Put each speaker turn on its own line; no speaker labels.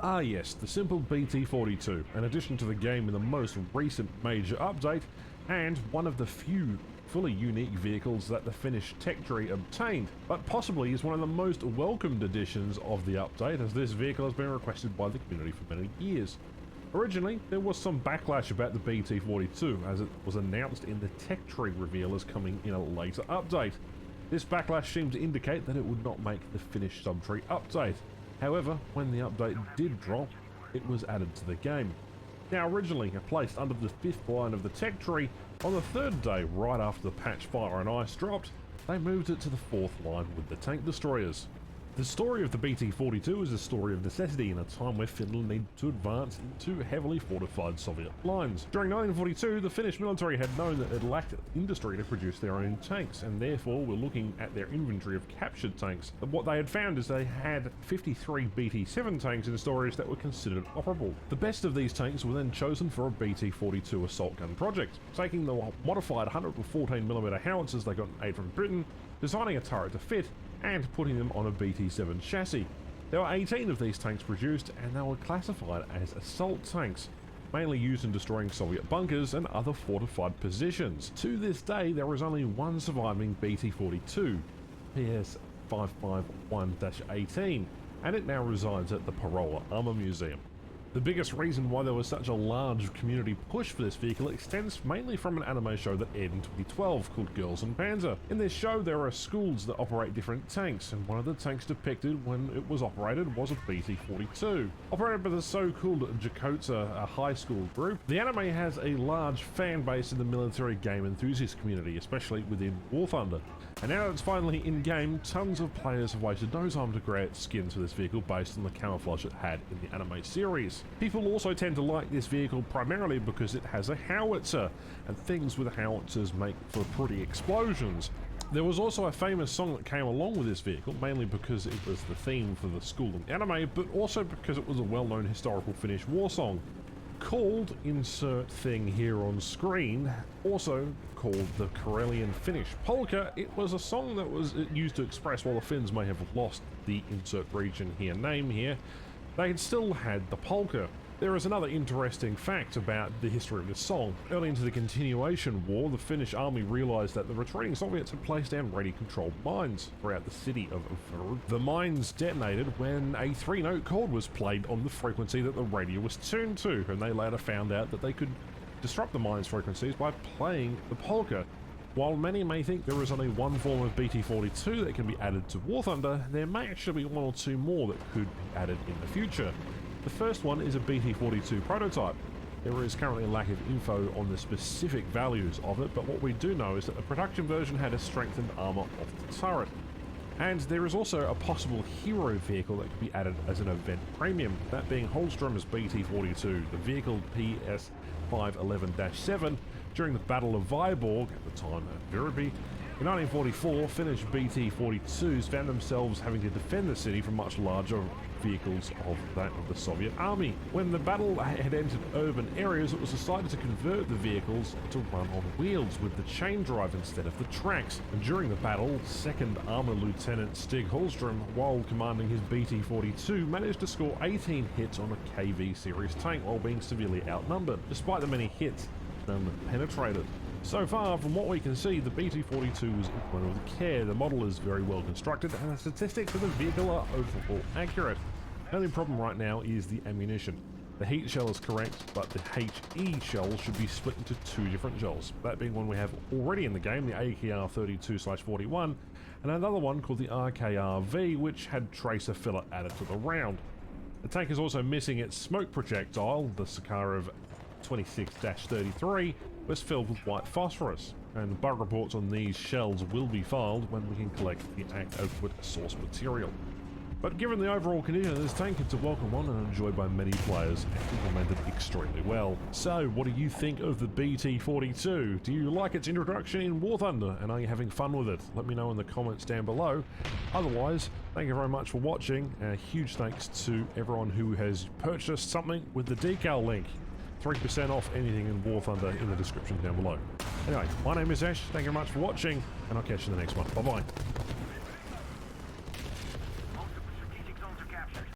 Ah yes, the simple BT-42, an addition to the game in the most recent major update, and one of the few fully unique vehicles that the Finnish tech tree obtained, but possibly is one of the most welcomed additions of the update, as this vehicle has been requested by the community for many years. Originally, there was some backlash about the BT-42, as it was announced in the tech tree reveal as coming in a later update. This backlash seemed to indicate that it would not make the Finnish subtree update. However, when the update did drop, it was added to the game. Now originally placed under the 5th line of the tech tree, on the 3rd day right after the patch Fire and Ice dropped, they moved it to the 4th line with the tank destroyers. The story of the BT-42 is a story of necessity in a time where Finland needed to advance into heavily fortified Soviet lines. During 1942, the Finnish military had known that it lacked industry to produce their own tanks, and therefore were looking at their inventory of captured tanks. And what they had found is they had 53 BT-7 tanks in storage that were considered operable. The best of these tanks were then chosen for a BT-42 assault gun project, taking the modified 114mm howitzers they got in aid from Britain, designing a turret to fit, and putting them on a BT-7 chassis. There were 18 of these tanks produced, and they were classified as assault tanks, mainly used in destroying Soviet bunkers and other fortified positions. To this day, there is only one surviving BT-42, PS551-18, and it now resides at the Parola Armour Museum. The biggest reason why there was such a large community push for this vehicle extends mainly from an anime show that aired in 2012 called Girls and Panzer. In this show there are schools that operate different tanks, and one of the tanks depicted when it was operated was a BT-42. Operated by the so-called Jakotsa high school group, the anime has a large fan base in the military game enthusiast community, especially within War Thunder. And now that it's finally in-game, tons of players have wasted no time to create skins for this vehicle based on the camouflage it had in the anime series. People also tend to like this vehicle primarily because it has a howitzer, and things with howitzers make for pretty explosions. There was also a famous song that came along with this vehicle, mainly because it was the theme for the school and anime, but also because it was a well-known historical Finnish war song, called insert thing here on screen, also called the Karelian Finnish Polka. It was a song that was used to express while the Finns may have lost the insert region here name here, they had still had the polka. There is another interesting fact about the history of this song. Early into the continuation war, the Finnish army realised that the retreating Soviets had placed down radio-controlled mines throughout the city of Vr. The mines detonated when a 3-note chord was played on the frequency that the radio was tuned to, and they later found out that they could disrupt the mines' frequencies by playing the polka. While many may think there is only one form of BT-42 that can be added to War Thunder, there may actually be one or two more that could be added in the future. The first one is a BT-42 prototype. There is currently a lack of info on the specific values of it, but what we do know is that the production version had a strengthened armour of the turret. And there is also a possible hero vehicle that could be added as an event premium, that being Holström's BT-42, the vehicle PS511-7, during the Battle of Viborg, at the time at Viribi. In 1944, Finnish BT-42s found themselves having to defend the city from much larger vehicles of that of the Soviet army. When the battle had entered urban areas, it was decided to convert the vehicles to run on wheels with the chain drive instead of the tracks. And during the battle, 2nd Armour Lieutenant Stig Holström, while commanding his BT-42, managed to score 18 hits on a KV series tank while being severely outnumbered. Despite the many hits, none penetrated. So far, from what we can see, the BT-42 was implemented with care. The model is very well constructed, and the statistics of the vehicle are overall accurate. The only problem right now is the ammunition. The heat shell is correct, but the HE shell should be split into two different shells. That being one we have already in the game, the AKR-32/41, and another one called the RKR-V, which had tracer filler added to the round. The tank is also missing its smoke projectile. The Sakharov 26-33 was filled with white phosphorus, and bug reports on these shells will be filed when we can collect the adequate source material. But given the overall condition of this tank, it's a welcome one and enjoyed by many players and implemented extremely well. So, what do you think of the BT-42? Do you like its introduction in War Thunder, and are you having fun with it? Let me know in the comments down below. Otherwise, thank you very much for watching, and a huge thanks to everyone who has purchased something with the decal link. 3% off anything in War Thunder in the description down below. Anyway, my name is Ash, thank you very much for watching, and I'll catch you in the next one. Bye bye.